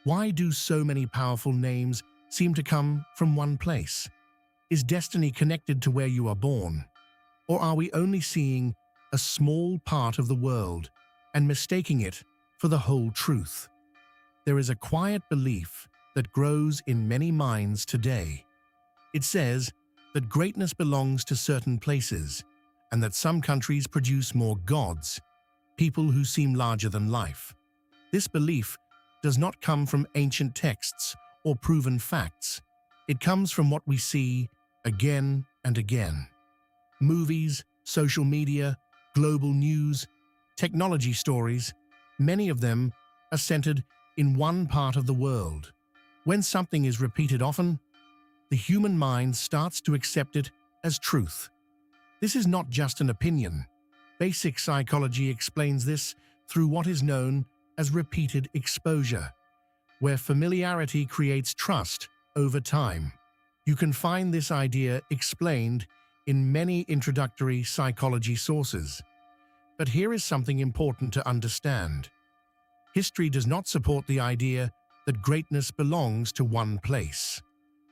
Why do so many powerful names seem to come from one place? Is destiny connected to where you are born? Or are we only seeing a small part of the world and mistaking it for the whole truth? There is a quiet belief that grows in many minds today. It says that greatness belongs to certain places and that some countries produce more gods, people who seem larger than life. This belief does not come from ancient texts or proven facts. It comes from what we see again and again. Movies, social media, global news, technology stories, many of them are centered in one part of the world. When something is repeated often, the human mind starts to accept it as truth. This is not just an opinion. Basic psychology explains this through what is known as repeated exposure, where familiarity creates trust over time. You can find this idea explained in many introductory psychology sources. But here is something important to understand. History does not support the idea that greatness belongs to one place.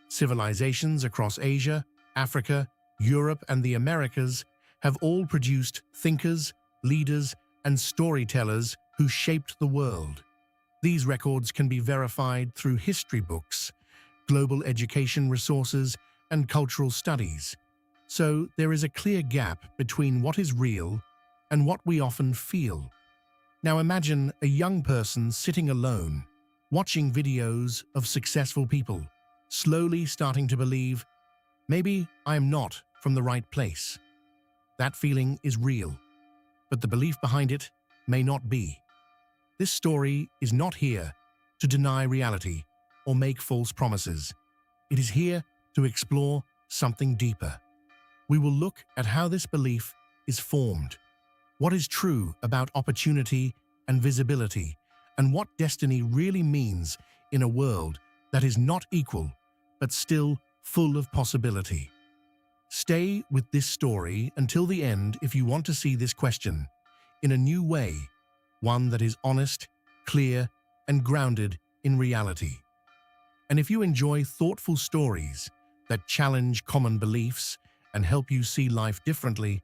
Civilizations across Asia, Africa, Europe, and the Americas have all produced thinkers, leaders, and storytellers who shaped the world. These records can be verified through history books, global education resources, and cultural studies. So there is a clear gap between what is real and what we often feel. Now imagine a young person sitting alone, watching videos of successful people, slowly starting to believe, maybe I am not from the right place. That feeling is real, but the belief behind it may not be. This story is not here to deny reality or make false promises. It is here to explore something deeper. We will look at how this belief is formed, what is true about opportunity and visibility, and what destiny really means in a world that is not equal, but still full of possibility. Stay with this story until the end if you want to see this question in a new way, one that is honest, clear, and grounded in reality. And if you enjoy thoughtful stories that challenge common beliefs and help you see life differently,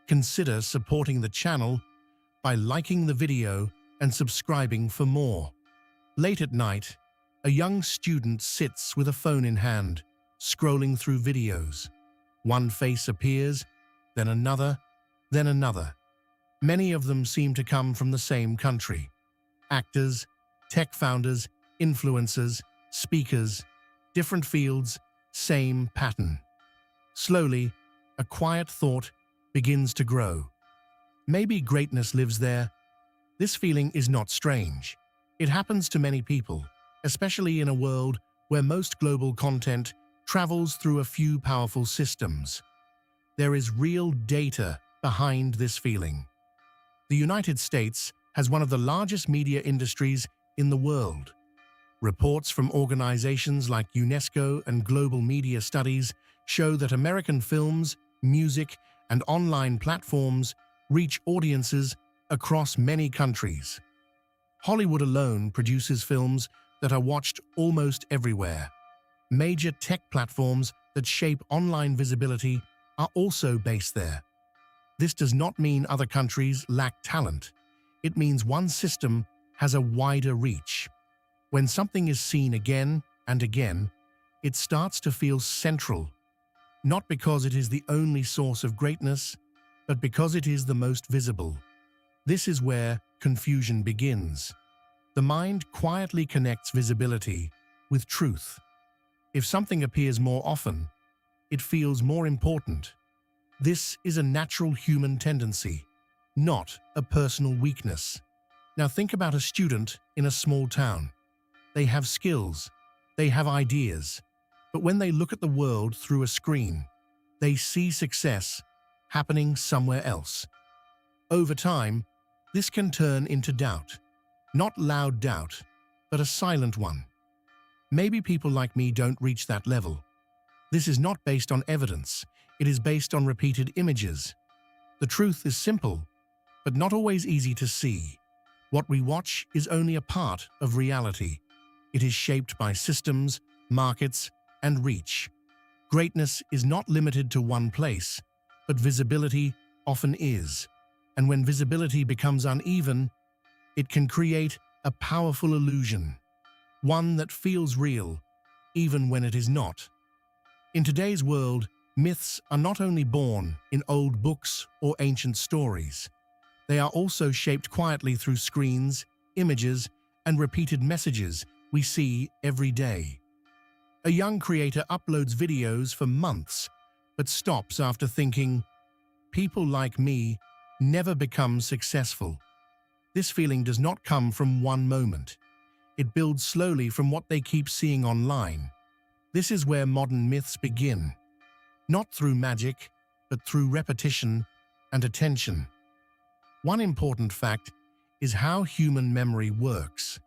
consider supporting the channel by liking the video and subscribing for more. Late at night, a young student sits with a phone in hand, scrolling through videos. One face appears, then another, then another. Many of them seem to come from the same country. Actors, tech founders, influencers, speakers, different fields, same pattern. Slowly, a quiet thought begins to grow. Maybe greatness lives there. This feeling is not strange. It happens to many people, especially in a world where most global content travels through a few powerful systems. There is real data behind this feeling. The United States has one of the largest media industries in the world. Reports from organizations like UNESCO and Global Media Studies show that American films, music, and online platforms reach audiences across many countries. Hollywood alone produces films that are watched almost everywhere. Major tech platforms that shape online visibility are also based there. This does not mean other countries lack talent. It means one system has a wider reach. When something is seen again and again, it starts to feel central, not because it is the only source of greatness, but because it is the most visible. This is where confusion begins. The mind quietly connects visibility with truth. If something appears more often, it feels more important. This is a natural human tendency, not a personal weakness. Now think about a student in a small town. They have skills, they have ideas, but when they look at the world through a screen, they see success happening somewhere else. Over time, this can turn into doubt. Not loud doubt, but a silent one. Maybe people like me don't reach that level. This is not based on evidence. It is based on repeated images. The truth is simple, but not always easy to see. What we watch is only a part of reality. It is shaped by systems, markets, and reach. Greatness is not limited to one place, but visibility often is. And when visibility becomes uneven, it can create a powerful illusion, one that feels real, even when it is not. In today's world, myths are not only born in old books or ancient stories. They are also shaped quietly through screens, images, and repeated messages we see every day. A young creator uploads videos for months, but stops after thinking, "People like me never become successful." This feeling does not come from one moment. It builds slowly from what they keep seeing online. This is where modern myths begin, not through magic, but through repetition and attention. One important fact is how human memory works.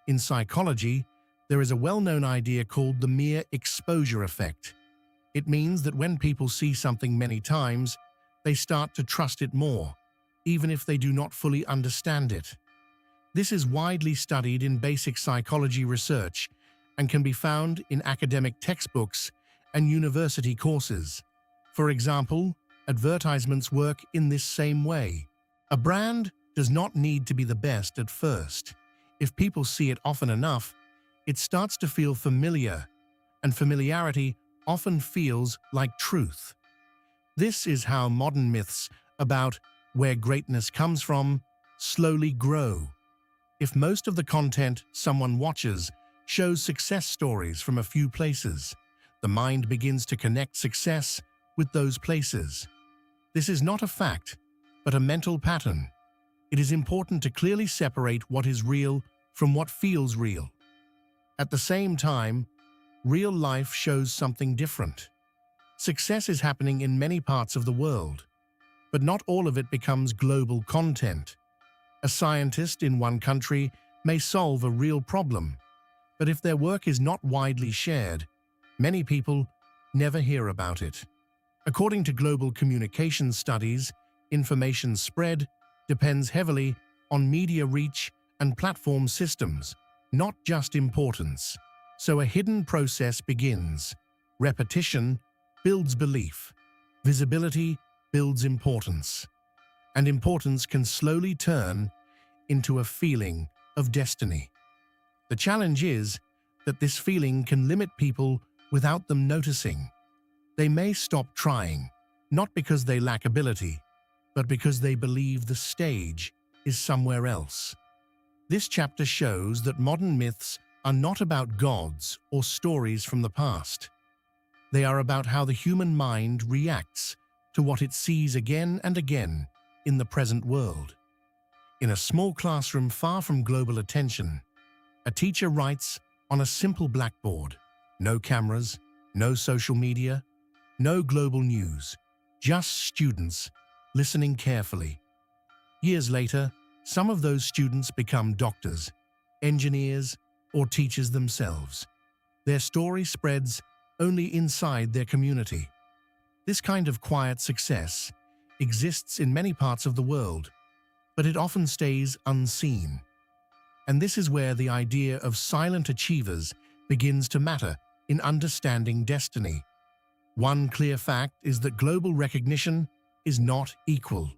In psychology, there is a well-known idea called the mere exposure effect. It means that when people see something many times, they start to trust it more, even if they do not fully understand it. This is widely studied in basic psychology research and can be found in academic textbooks and university courses. For example, advertisements work in this same way. A brand does not need to be the best at first. If people see it often enough, it starts to feel familiar, and familiarity often feels like truth. This is how modern myths about where greatness comes from slowly grow. If most of the content someone watches shows success stories from a few places, the mind begins to connect success with those places. This is not a fact, but a mental pattern. It is important to clearly separate what is real from what feels real. At the same time, real life shows something different. Success is happening in many parts of the world, but not all of it becomes global content. A scientist in one country may solve a real problem, but if their work is not widely shared, many people never hear about it. According to global communication studies, information spread depends heavily on media reach and platform systems, not just importance. So a hidden process begins. Repetition builds belief. Visibility builds importance. And importance can slowly turn into a feeling of destiny. The challenge is that this feeling can limit people without them noticing. They may stop trying, not because they lack ability, but because they believe the stage is somewhere else. This chapter shows that modern myths are not about gods or stories from the past. They are about how the human mind reacts to what it sees again and again in the present world. In a small classroom far from global attention, a teacher writes on a simple blackboard. No cameras, no social media, no global news, just students listening carefully. Years later, some of those students become doctors, engineers, or teachers themselves. Their story spreads only inside their community. This kind of quiet success exists in many parts of the world, but it often stays unseen. And this is where the idea of silent achievers begins to matter in understanding destiny. One clear fact is that global recognition is not equal.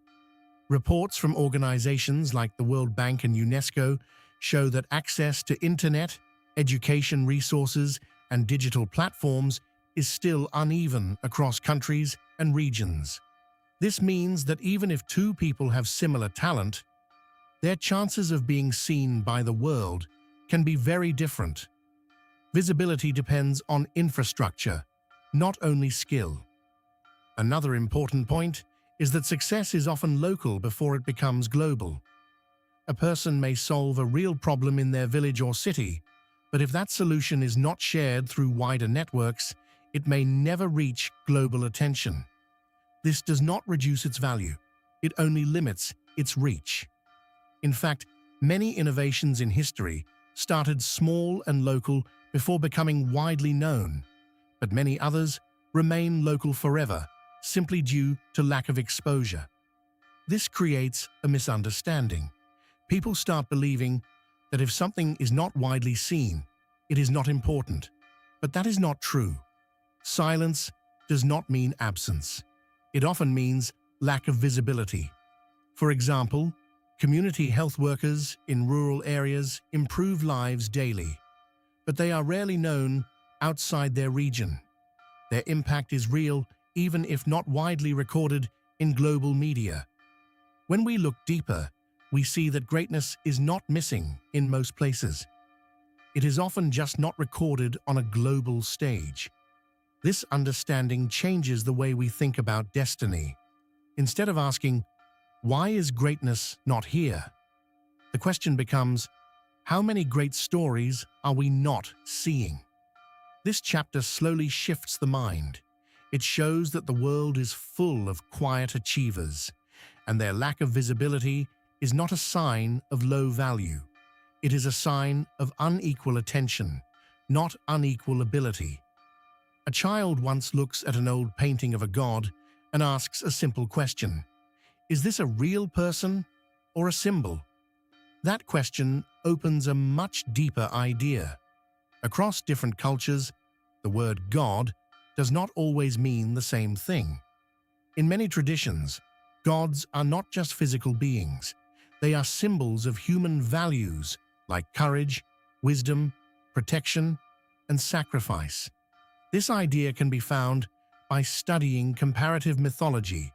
Reports from organizations like the World Bank and UNESCO show that access to internet, education resources, and digital platforms is still uneven across countries and regions. This means that even if two people have similar talent, their chances of being seen by the world can be very different. Visibility depends on infrastructure, not only skill. Another important point is that success is often local before it becomes global. A person may solve a real problem in their village or city, but if that solution is not shared through wider networks, it may never reach global attention. This does not reduce its value, it only limits its reach. In fact, many innovations in history started small and local before becoming widely known, but many others remain local forever, simply due to lack of exposure. This creates a misunderstanding. People start believing that if something is not widely seen, it is not important. But that is not true. Silence does not mean absence. It often means lack of visibility. For example, community health workers in rural areas improve lives daily, but they are rarely known outside their region. Their impact is real, even if not widely recorded in global media. When we look deeper, we see that greatness is not missing in most places. It is often just not recorded on a global stage. This understanding changes the way we think about destiny. Instead of asking, "Why is greatness not here?" the question becomes, how many great stories are we not seeing? This chapter slowly shifts the mind. It shows that the world is full of quiet achievers, and their lack of visibility is not a sign of low value. It is a sign of unequal attention, not unequal ability. A child once looks at an old painting of a god and asks a simple question: is this a real person or a symbol? That question opens a much deeper idea. Across different cultures, the word God does not always mean the same thing. In many traditions, gods are not just physical beings. They are symbols of human values like courage, wisdom, protection, and sacrifice. This idea can be found by studying comparative mythology,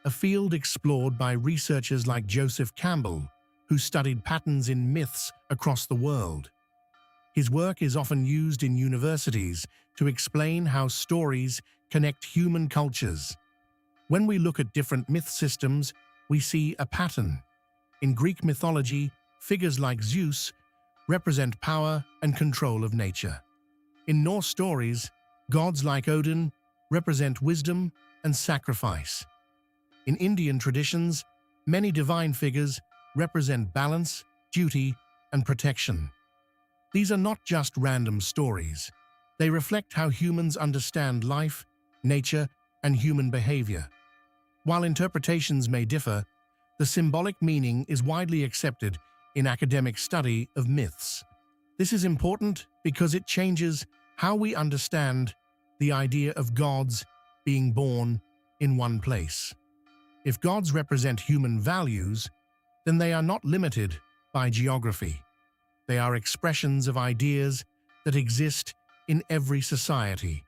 a field explored by researchers like Joseph Campbell, who studied patterns in myths across the world. His work is often used in universities to explain how stories connect human cultures. When we look at different myth systems, we see a pattern. In Greek mythology, figures like Zeus represent power and control of nature. In Norse stories, gods like Odin represent wisdom and sacrifice. In Indian traditions, many divine figures represent balance, duty, and protection. These are not just random stories. They reflect how humans understand life, nature, and human behavior. While interpretations may differ, the symbolic meaning is widely accepted in academic study of myths. This is important because it changes how we understand the idea of gods being born in one place. If gods represent human values, then they are not limited by geography. They are expressions of ideas that exist in every society.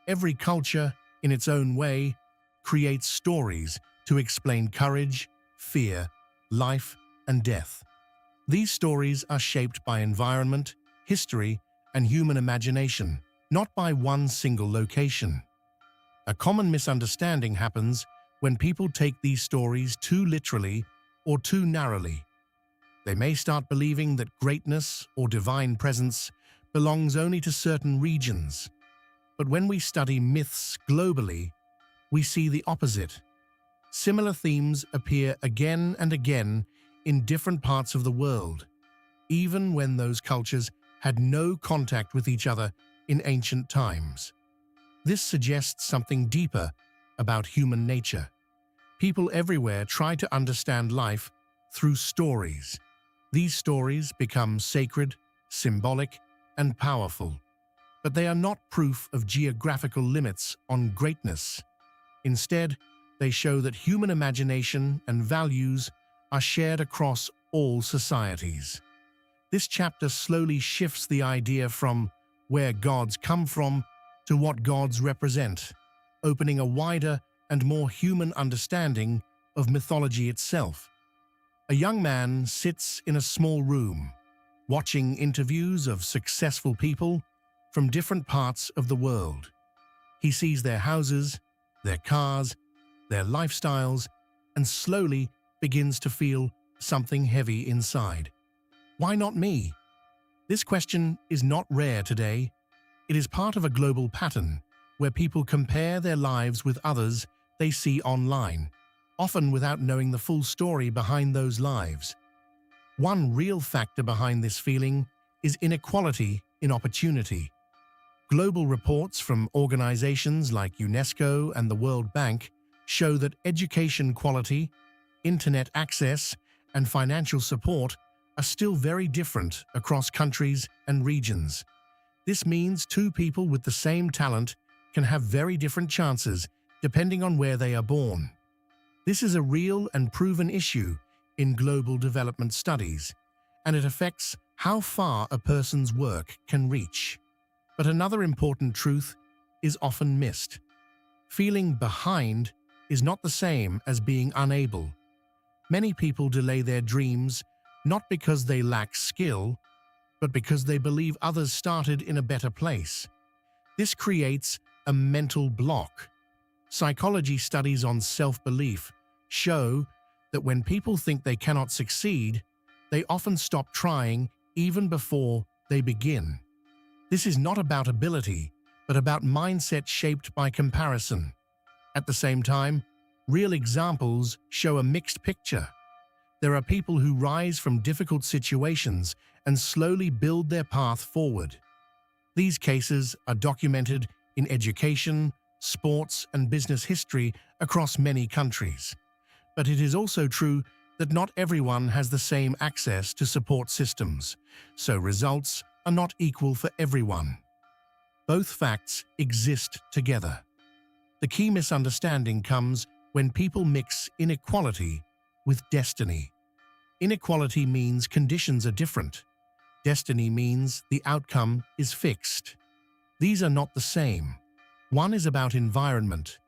Every culture, in its own way, creates stories to explain courage, fear, life, and death. These stories are shaped by environment, history, and human imagination, not by one single location. A common misunderstanding happens when people take these stories too literally or too narrowly. They may start believing that greatness or divine presence belongs only to certain regions. But when we study myths globally, we see the opposite. Similar themes appear again and again in different parts of the world, even when those cultures had no contact with each other in ancient times. This suggests something deeper about human nature. People everywhere try to understand life through stories. These stories become sacred, symbolic, and powerful. But they are not proof of geographical limits on greatness. Instead, they show that human imagination and values are shared across all societies. This chapter slowly shifts the idea from where gods come from to what gods represent, opening a wider and more human understanding of mythology itself. A young man sits in a small room, watching interviews of successful people from different parts of the world. He sees their houses, their cars, their lifestyles, and slowly begins to feel something heavy inside. Why not me? This question is not rare today. It is part of a global pattern where people compare their lives with others they see online, often without knowing the full story behind those lives. One real factor behind this feeling is inequality in opportunity. Global reports from organizations like UNESCO and the World Bank show that education quality, internet access, and financial support are still very different across countries and regions. This means two people with the same talent can have very different chances depending on where they are born. This is a real and proven issue in global development studies, and it affects how far a person's work can reach. But another important truth is often missed. Feeling behind is not the same as being unable. Many people delay their dreams not because they lack skill, but because they believe others started in a better place. This creates a mental block. Psychology studies on self-belief show that when people think they cannot succeed, they often stop trying even before they begin. This is not about ability, but about mindset shaped by comparison. At the same time, real examples show a mixed picture. There are people who rise from difficult situations and slowly build their path forward. These cases are documented in education, sports, and business history across many countries. But it is also true that not everyone has the same access to support systems, so results are not equal for everyone. Both facts exist together. The key misunderstanding comes when people mix inequality with destiny. Inequality means conditions are different. Destiny means the outcome is fixed. These are not the same. One is about environment,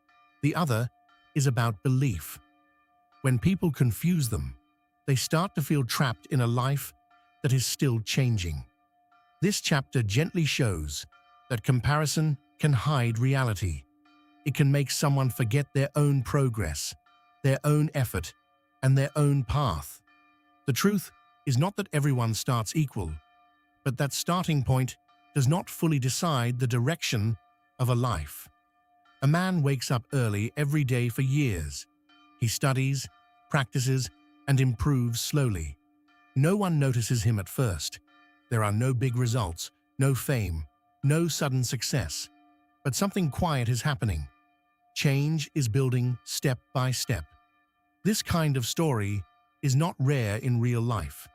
the other is about belief. When people confuse them, they start to feel trapped in a life that is still changing. This chapter gently shows that comparison can hide reality. It can make someone forget their own progress, their own effort, and their own path. The truth is not that everyone starts equal, but that starting point does not fully decide the direction of a life. A man wakes up early every day for years. He studies, practices, and improves slowly. No one notices him at first. There are no big results, no fame, no sudden success. But something quiet is happening. Change is building step by step. This kind of story is not rare in real life.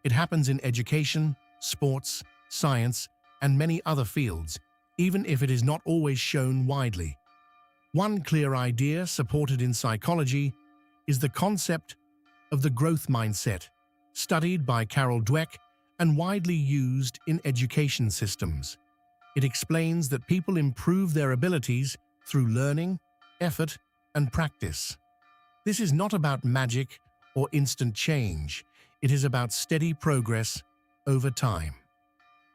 It happens in education, sports, science, and many other fields, even if it is not always shown widely. One clear idea supported in psychology is the concept of the growth mindset, studied by Carol Dweck and widely used in education systems. It explains that people improve their abilities through learning, effort, and practice. This is not about magic or instant change. It is about steady progress over time.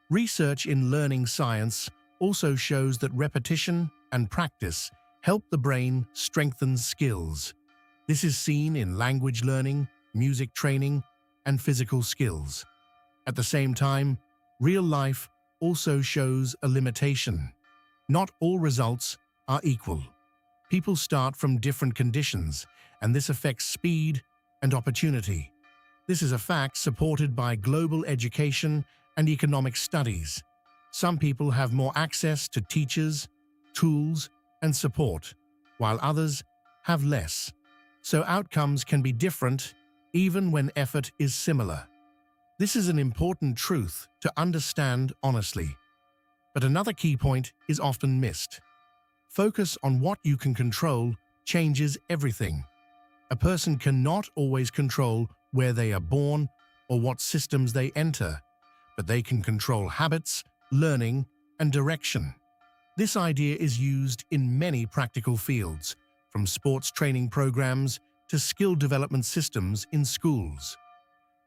Research in learning science also shows that repetition and practice help the brain strengthen skills. This is seen in language learning, music training, and physical skills. At the same time, real life also shows a limitation. Not all results are equal. People start from different conditions, and this affects speed and opportunity. This is a fact supported by global education and economic studies. Some people have more access to teachers, tools, and support, while others have less. So outcomes can be different even when effort is similar. This is an important truth to understand honestly. But another key point is often missed. Focus on what you can control changes everything. A person cannot always control where they are born or what systems they enter, but they can control habits, learning, and direction. This idea is used in many practical fields, from sports training programs to skill development systems in schools.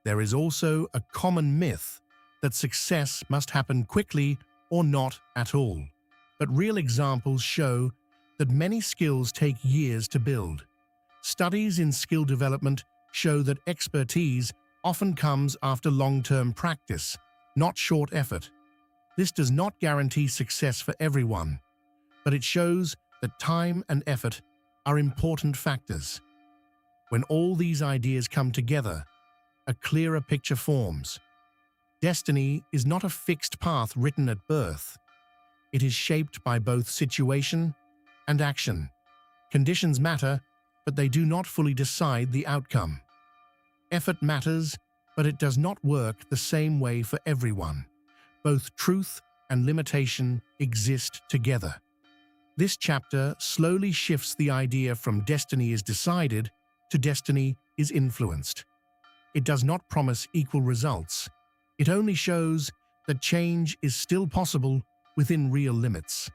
There is also a common myth that success must happen quickly or not at all. But real examples show that many skills take years to build. Studies in skill development show that expertise often comes after long-term practice, not short effort. This does not guarantee success for everyone, but it shows that time and effort are important factors. When all these ideas come together, a clearer picture forms. Destiny is not a fixed path written at birth. It is shaped by both situation and action. Conditions matter, but they do not fully decide the outcome. Effort matters, but it does not work the same way for everyone. Both truth and limitation exist together. This chapter slowly shifts the idea from destiny is decided to destiny is influenced. It does not promise equal results. It only shows that change is still possible within real limits.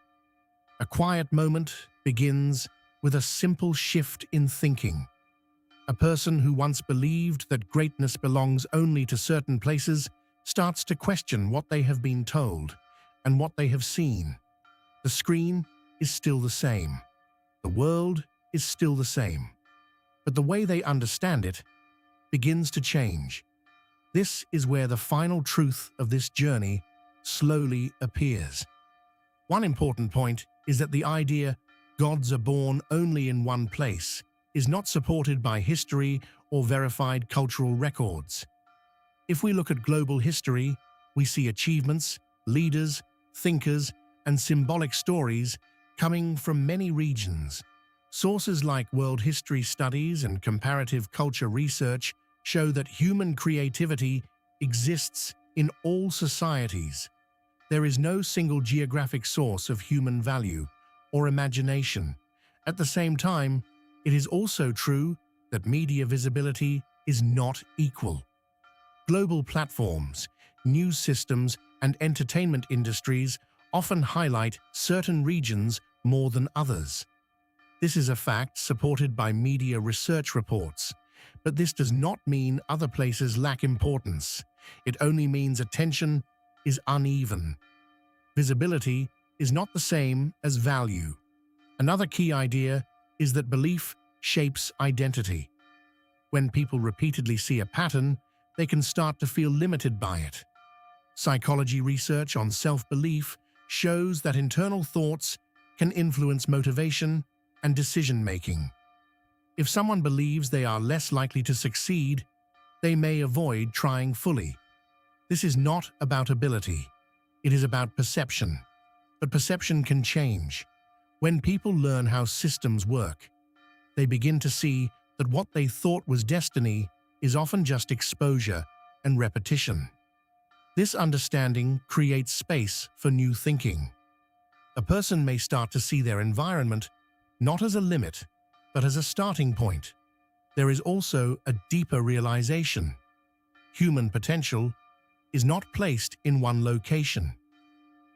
A quiet moment begins with a simple shift in thinking. A person who once believed that greatness belongs only to certain places starts to question what they have been told and what they have seen. The screen is still the same. The world is still the same. But the way they understand it begins to change. This is where the final truth of this journey slowly appears. One important point is that the idea gods are born only in one place is not supported by history or verified cultural records. If we look at global history, we see achievements, leaders, thinkers, and symbolic stories coming from many regions. Sources like world history studies and comparative culture research show that human creativity exists in all societies. There is no single geographic source of human value or imagination. At the same time, it is also true that media visibility is not equal. Global platforms, news systems, and entertainment industries often highlight certain regions more than others. This is a fact supported by media research reports, but this does not mean other places lack importance. It only means attention is uneven. Visibility is not the same as value. Another key idea is that belief shapes identity. When people repeatedly see a pattern, they can start to feel limited by it. Psychology research on self-belief shows that internal thoughts can influence motivation and decision-making. If someone believes they are less likely to succeed, they may avoid trying fully. This is not about ability. It is about perception. But perception can change. When people learn how systems work, they begin to see that what they thought was destiny is often just exposure and repetition. This understanding creates space for new thinking. A person may start to see their environment not as a limit, but as a starting point. There is also a deeper realization. Human potential is not placed in one location.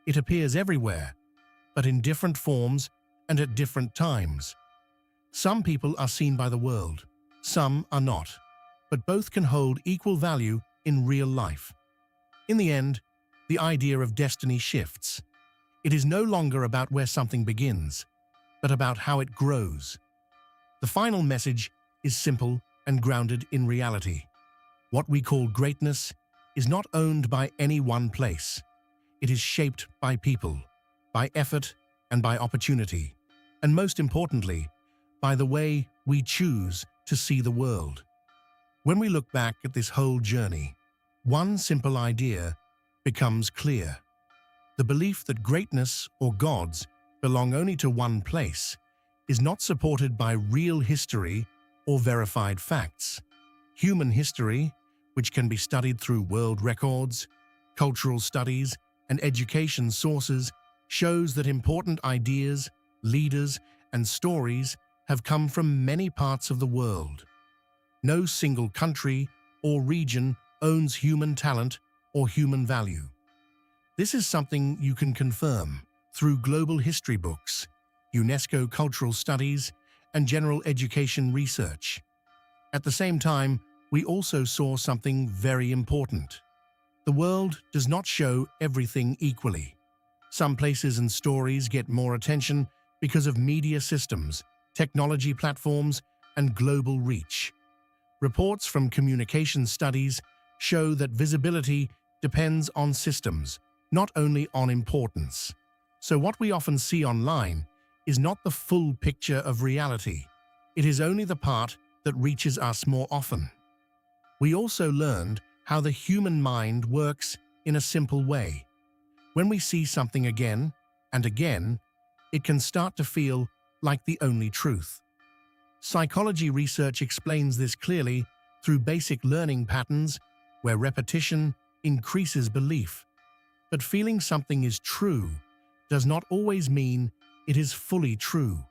It appears everywhere, but in different forms and at different times. Some people are seen by the world, some are not, but both can hold equal value in real life. In the end, the idea of destiny shifts. It is no longer about where something begins, but about how it grows. The final message is simple and grounded in reality. What we call greatness is not owned by any one place. It is shaped by people, by effort, and by opportunity. And most importantly, by the way we choose to see the world. When we look back at this whole journey, one simple idea becomes clear. The belief that greatness or gods belong only to one place is not supported by real history or verified facts. Human history, which can be studied through world records, cultural studies, and education sources, shows that important ideas, leaders, and stories have come from many parts of the world. No single country or region owns human talent or human value. This is something you can confirm through global history books, UNESCO cultural studies, and general education research. At the same time, we also saw something very important. The world does not show everything equally. Some places and stories get more attention because of media systems, technology platforms, and global reach. Reports from communication studies show that visibility depends on systems, not only on importance. So what we often see online is not the full picture of reality. It is only the part that reaches us more often. We also learned how the human mind works in a simple way. When we see something again and again, it can start to feel like the only truth. Psychology research explains this clearly through basic learning patterns where repetition increases belief. But feeling something is true does not always mean it is fully true.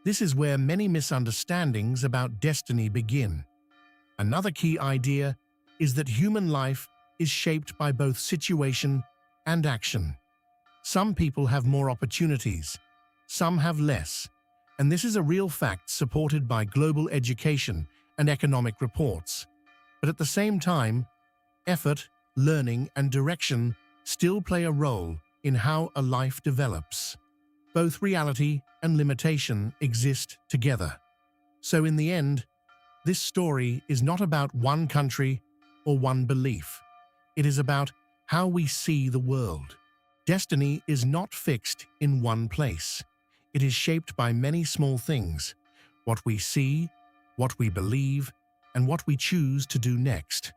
This is where many misunderstandings about destiny begin. Another key idea is that human life is shaped by both situation and action. Some people have more opportunities, some have less, and this is a real fact supported by global education and economic reports. But at the same time, effort, learning, and direction still play a role in how a life develops. Both reality and limitation exist together. So in the end, this story is not about one country or one belief. It is about how we see the world. Destiny is not fixed in one place. It is shaped by many small things: what we see, what we believe, and what we choose to do next.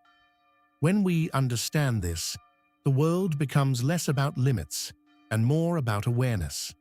When we understand this, the world becomes less about limits and more about awareness.